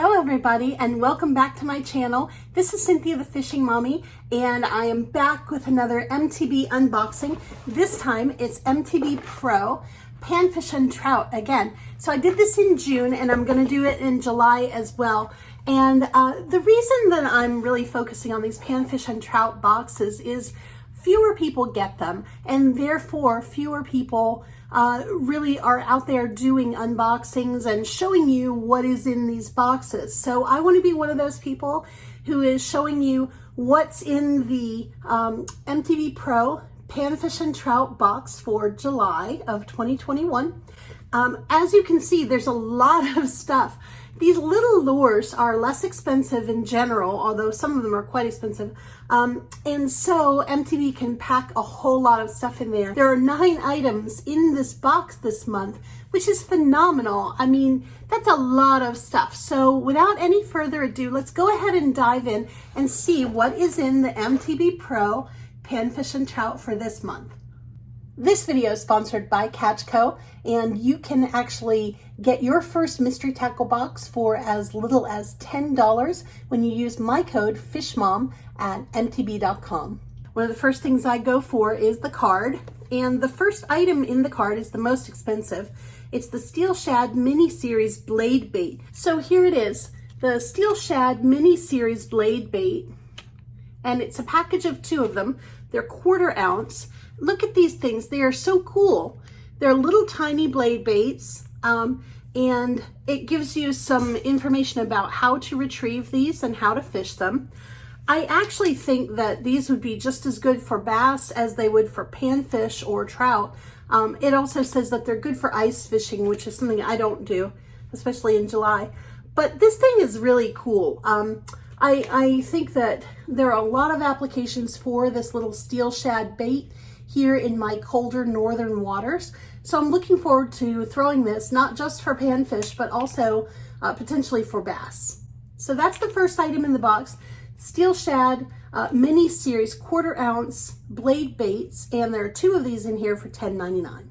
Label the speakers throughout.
Speaker 1: Hello everybody and welcome back to my channel. This is Cynthia the Fishing Mommy and I am back with another MTB unboxing. This time it's MTB Pro Panfish Trout again. So I did this in June and I'm going to do it in July as well. And the reason that I'm really focusing on these Panfish Trout boxes is fewer people get them and therefore fewer people really are out there doing unboxings and showing you what is in these boxes. So I want to be one of those people who is showing you what's in the MTB Pro Panfish Trout box for July of 2021. As you can see, there's a lot of stuff. These little lures are less expensive in general, although some of them are quite expensive. And so MTB can pack a whole lot of stuff in there. There are 9 items in this box this month, which is phenomenal. I mean, that's a lot of stuff. So without any further ado, let's go ahead and dive in and see what is in the MTB Pro Panfish Trout for this month. This video is sponsored by Catchco, and you can actually get your first mystery tackle box for as little as $10 when you use my code FISHMOM at mtb.com. One of the first things I go for is the card, and the first item in the card is the most expensive. It's the Steel Shad Mini Series Blade Bait. So here it is, the Steel Shad Mini Series Blade Bait, and it's a package of 2 of them. They're 1/4 ounce. Look at these things. They are so cool. They're little tiny blade baits, and it gives you some information about how to retrieve these and how to fish them. I actually think that these would be just as good for bass as they would for panfish or trout. It also says that they're good for ice fishing, which is something I don't do, especially in July. But this thing is really cool. I think that there are a lot of applications for this little steel shad bait here in my colder northern waters. So I'm looking forward to throwing this, not just for panfish, but also potentially for bass. So that's the first item in the box, Steel Shad Mini Series 1/4 ounce blade baits, and there are 2 of these in here for $10.99.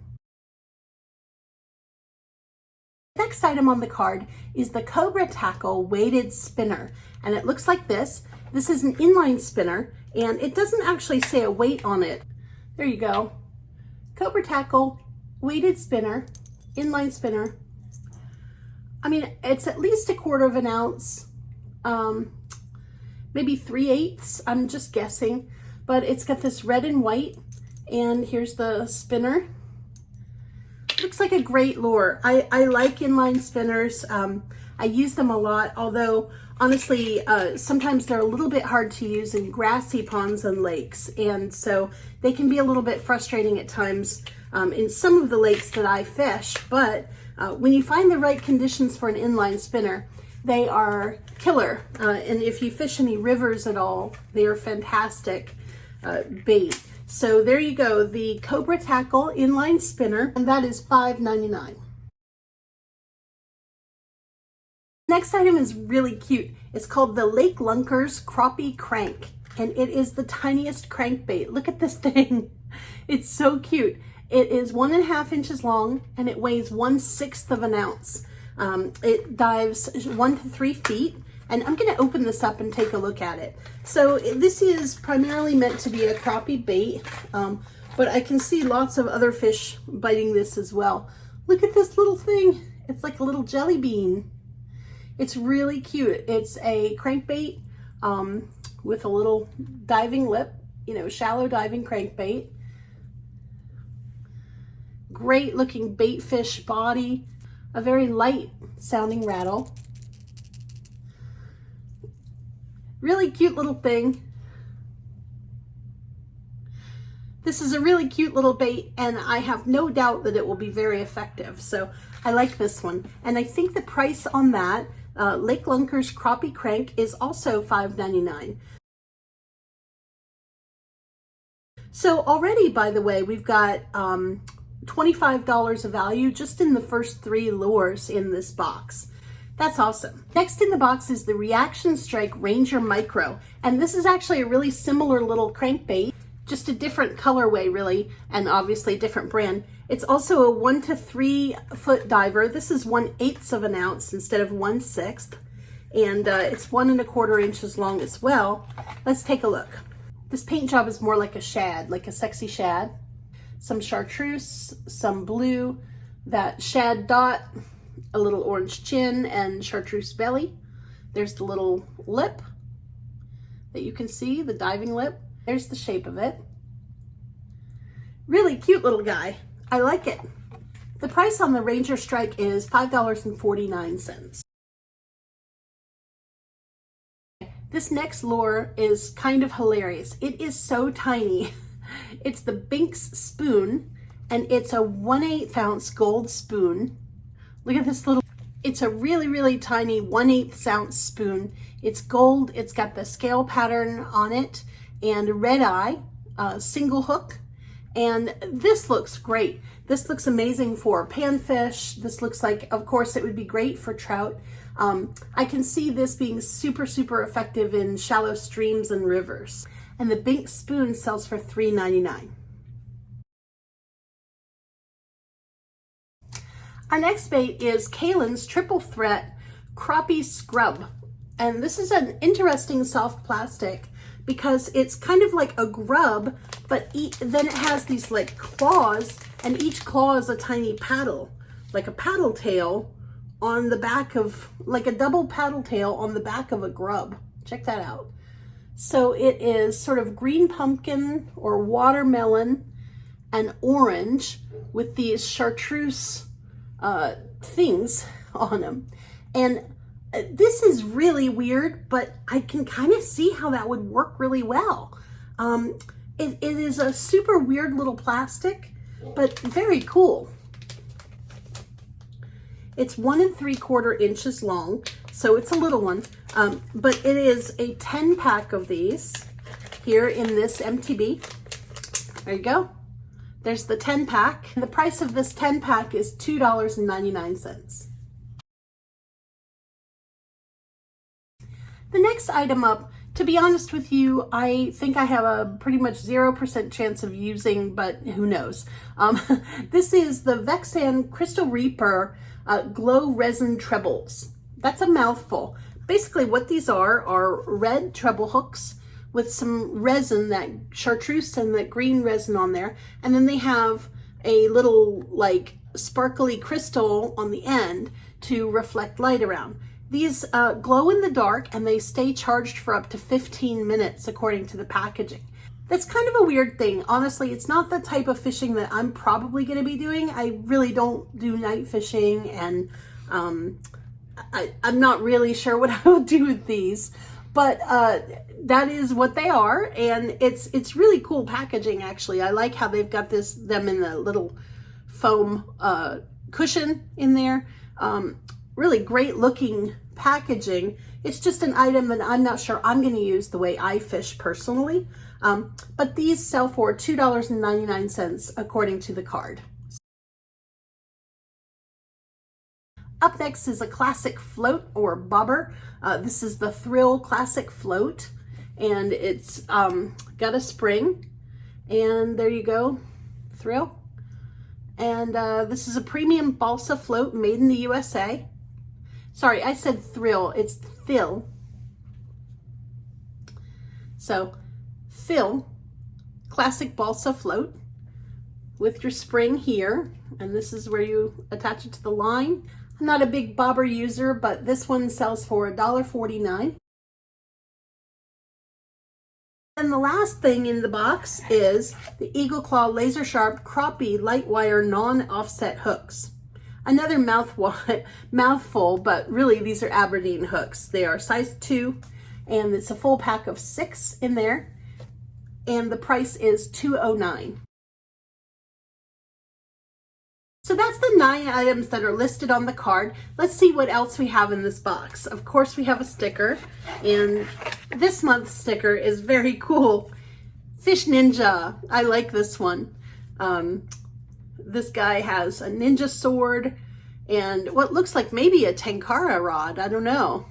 Speaker 1: Next item on the card is the Cobra Tackle Weighted Spinner, and it looks like this. This is an inline spinner, and it doesn't actually say a weight on it. There you go. Cobra Tackle Weighted Spinner, inline spinner. I mean, it's at least 1/4 ounce, maybe 3/8. I'm just guessing, but it's got this red and white, and here's the spinner. Looks like a great lure. I like inline spinners. I use them a lot, although honestly, sometimes they're a little bit hard to use in grassy ponds and lakes, and so they can be a little bit frustrating at times in some of the lakes that I fish. But when you find the right conditions for an inline spinner, they are killer. And if you fish any rivers at all, they are fantastic bait. So there you go, the Cobra Tackle Inline Spinner, and that is $5.99. Next item is really cute. It's called the Lake Lunkers Crappie Crank, and it is the tiniest crankbait. Look at this thing. It's so cute. It is 1.5 inches long, and it weighs 1/6 ounce. It dives 1 to 3 feet. And I'm going to open this up and take a look at it. So this is primarily meant to be a crappie bait, but I can see lots of other fish biting this as well. Look at this little thing. It's like a little jelly bean. It's really cute. It's a crankbait with a little diving lip, you know, shallow diving crankbait. Great looking bait fish body, a very light sounding rattle. Really cute little thing. This is a really cute little bait, and I have no doubt that it will be very effective. So I like this one. And I think the price on that, Lake Lunkers Crappie Crank, is also $5.99. So already, by the way, we've got $25 of value just in the first 3 lures in this box. That's awesome. Next in the box is the Reaction Strike Ranger Micro, and this is actually a really similar little crankbait, just a different colorway really, and obviously a different brand. It's also a 1 to 3 foot diver. This is 1/8 ounce instead of 1/6. and it's 1¼ inches long as well. Let's take a look. This paint job is more like a shad, like a sexy shad. Some chartreuse, some blue, that shad dot, a little orange chin, and chartreuse belly. There's the little lip that you can see, the diving lip. There's the shape of it. Really cute little guy. I like it. The price on the Ranger Strike is $5.49. This next lure is kind of hilarious. It is so tiny. It's the Binx Spoon, and it's a 1/8 ounce gold spoon. Look at this little, it's a really, really tiny 1/8 ounce spoon. It's gold, it's got the scale pattern on it, and red eye, single hook. And this looks great. This looks amazing for panfish. This looks like, of course, it would be great for trout. I can see this being super, super effective in shallow streams and rivers. And the Binx Spoon sells for $3.99. Our next bait is Kaylin's Triple Threat Crappie Scrub. And this is an interesting soft plastic because it's kind of like a grub, but then it has these like claws, and each claw is a tiny paddle, like a paddle tail on the back of, like a double paddle tail on the back of a grub. Check that out. So it is sort of green pumpkin or watermelon and orange with these chartreuse things on them. And this is really weird, but I can kind of see how that would work really well. It is a super weird little plastic, but very cool. It's 1 3/4 inches long, so it's a little one, but it is a 10-pack of these here in this MTB. There you go. There's the 10-pack. The price of this 10-pack is $2.99. The next item up, to be honest with you, I think I have a pretty much 0% chance of using, but who knows. This is the Vexan Crystal Reaper Glow Resin Trebles. That's a mouthful. Basically what these are red treble hooks with some resin, that chartreuse and that green resin on there. And then they have a little like sparkly crystal on the end to reflect light around. These glow in the dark, and they stay charged for up to 15 minutes according to the packaging. That's kind of a weird thing. Honestly, it's not the type of fishing that I'm probably going to be doing. I really don't do night fishing, and I'm not really sure what I would do with these, but that is what they are, and it's really cool packaging. Actually, I like how they've got them in the little foam cushion in there. Really great looking packaging. It's just an item that I'm not sure I'm going to use the way I fish personally, but these sell for $2.99 according to the card. Up next is a classic float or bobber. This is the Thrill Classic Float, and it's got a spring, and there you go, Thrill. And this is a premium balsa float made in the USA. Sorry, I said Thrill, it's Thill. So, Thill Classic Balsa Float with your spring here, and this is where you attach it to the line. I'm not a big bobber user, but this one sells for $1.49. And the last thing in the box is the Eagle Claw Laser Sharp Crappie Light Wire Non-Offset Hooks. Another mouthful, but really these are Aberdeen hooks. They are size 2, and it's a full pack of 6 in there, and the price is $2.09. So that's the 9 items that are listed on the card. Let's see what else we have in this box. Of course, we have a sticker, and this month's sticker is very cool. Fish Ninja. I like this one. This guy has a ninja sword and what looks like maybe a tenkara rod. I don't know.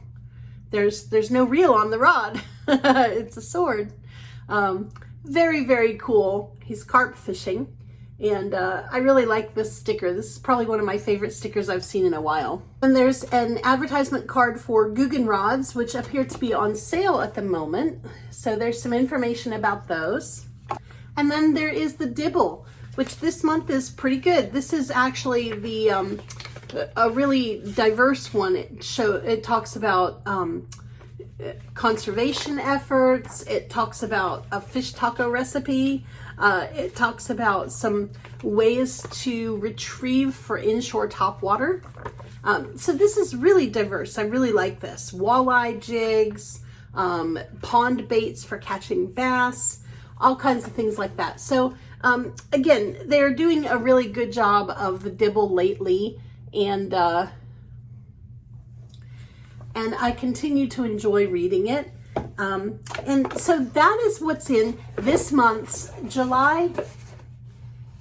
Speaker 1: There's no reel on the rod. It's a sword. Very, very cool. He's carp fishing. And I really like this sticker. This is probably one of my favorite stickers I've seen in a while. And there's an advertisement card for Guggen rods, which appear to be on sale at the moment. So there's some information about those. And then there is the dibble, which this month is pretty good. This is actually the a really diverse one. It talks about conservation efforts. It talks about a fish taco recipe. It talks about some ways to retrieve for inshore topwater. So this is really diverse. I really like this. Walleye jigs, pond baits for catching bass, all kinds of things like that. So again, they're doing a really good job of the dibble lately, and I continue to enjoy reading it. And so that is what's in this month's July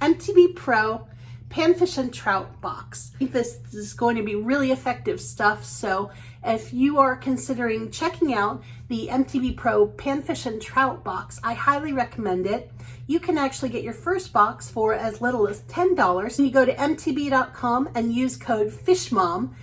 Speaker 1: MTB Pro Panfish and Trout box. I think this is going to be really effective stuff. So if you are considering checking out the MTB Pro Panfish and Trout box, I highly recommend it. You can actually get your first box for as little as $10. You go to mtb.com and use code FISHMOM.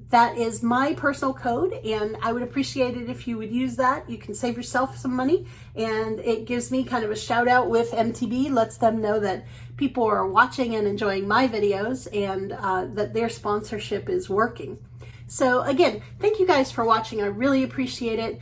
Speaker 1: That is my personal code, and I would appreciate it if you would use that. You can save yourself some money, and it gives me kind of a shout out with MTB, lets them know that people are watching and enjoying my videos, and that their sponsorship is working. So again, thank you guys for watching. I really appreciate it.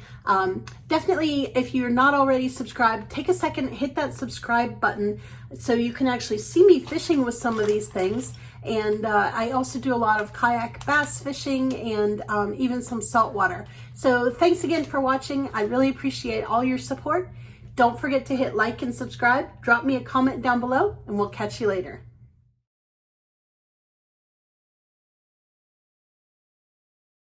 Speaker 1: Definitely, if you're not already subscribed, take a second, hit that subscribe button so you can actually see me fishing with some of these things. And I also do a lot of kayak bass fishing and even some saltwater. So thanks again for watching. I really appreciate all your support. Don't forget to hit like and subscribe. Drop me a comment down below, and we'll catch you later.